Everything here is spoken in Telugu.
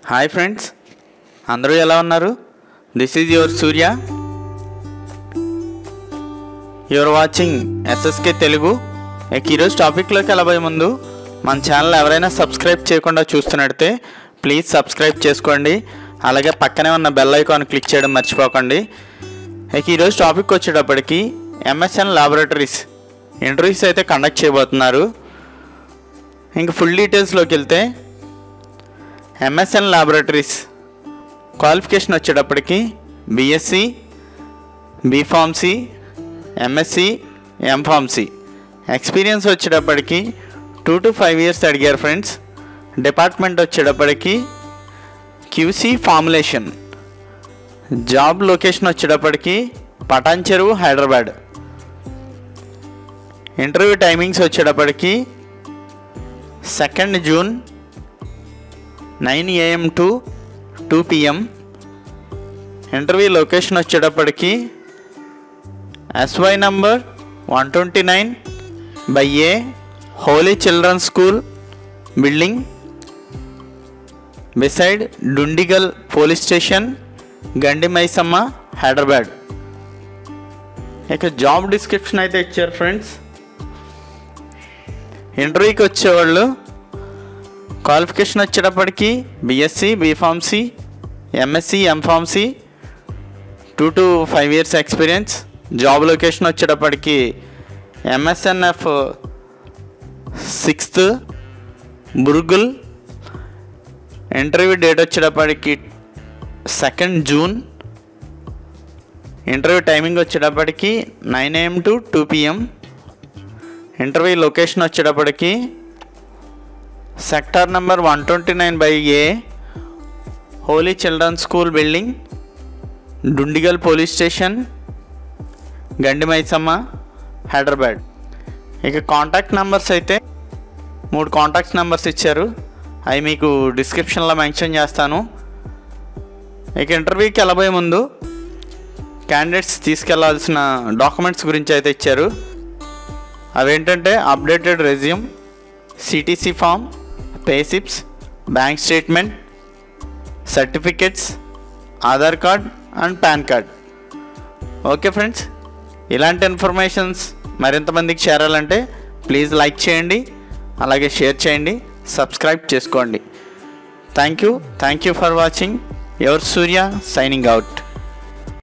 హాయ్ ఫ్రెండ్స్, అందరూ ఎలా ఉన్నారు? This is your Surya. Your watching SSK Telugu. ఈరోజు టాపిక్లోకి వెళ్ళబోయే ముందు మన ఛానల్ ఎవరైనా సబ్స్క్రైబ్ చేయకుండా చూస్తున్నట్టే ప్లీజ్ సబ్స్క్రైబ్ చేసుకోండి. అలాగే పక్కనే ఉన్న బెల్ ఐకాన్ క్లిక్ చేయడం మర్చిపోకండి. ఈరోజు టాపిక్ వచ్చేటప్పటికి ఎంఎస్ఎన్ ల్యాబొరేటరీస్ ఇంటర్వ్యూస్ అయితే కండక్ట్ చేయబోతున్నారు. ఇంక ఫుల్ డీటెయిల్స్లోకి వెళ్తే ఎంఎస్ఎన్ ల్యాబొరేటరీస్ క్వాలిఫికేషన్ వచ్చేటప్పటికి BSc, B Pharmacy, MSc, M Pharmacy. Experience వచ్చేటప్పటికి 2 to 5 years అడిగారు ఫ్రెండ్స్. డిపార్ట్మెంట్ వచ్చేటప్పటికి క్యూసీ ఫార్ములేషన్. జాబ్ లొకేషన్ వచ్చేటప్పటికి పటాన్ చెరువు, హైదరాబాద్. ఇంటర్వ్యూ టైమింగ్స్ వచ్చేటప్పటికి 2 June 9 AM to 2 PM. Interview location వచ్చేటప్పటికి SY number 129/A Holi children's school building beside Dundigal police station, Gandi Maisamma, Hyderabad. ఇక జాబ్ డిస్క్రిప్షన్ అయితే ఇచ్చారు ఫ్రెండ్స్. ఇంటర్వ్యూకి వచ్చేవాళ్ళు క్వాలిఫికేషన్ వచ్చేటప్పటికి BSc, B Pharmacy, MSc, M Pharmacy, 2 to 5 years experience. Job location వచ్చేటప్పటికి ఎంఎస్ఎన్ఎఫ్ 6th బుర్గుల్. ఇంటర్వ్యూ డేట్ వచ్చేటప్పటికి 2 June. ఇంటర్వ్యూ టైమింగ్ వచ్చేటప్పటికి 9 AM to 2 PM. Interview location వచ్చేటప్పటికి sector number 129/A Holi children's school building, Dundigal police station, Gandi Maisamma, Hyderabad. ఇక కాంటాక్ట్ నెంబర్స్ అయితే 3 కాంటాక్ట్ నెంబర్స్ ఇచ్చారు. అవి మీకు డిస్క్రిప్షన్లో మెన్షన్ చేస్తాను. ఇక ఇంటర్వ్యూకి వెళ్ళబోయే ముందు క్యాండిడేట్స్ తీసుకెళ్లాల్సిన డాక్యుమెంట్స్ గురించి అయితే ఇచ్చారు. అవేంటంటే updated resume, CTC form, payslips, bank statement, certificates, Aadhaar card and PAN card. Okay friends, ఇలాంటి ఇన్ఫర్మేషన్స్ మరింతమందికి చేరాలంటే ప్లీజ్ లైక్ చేయండి, అలాగే షేర్ చేయండి, సబ్స్క్రైబ్ చేసుకోండి. Thank you for watching. Your Surya signing out.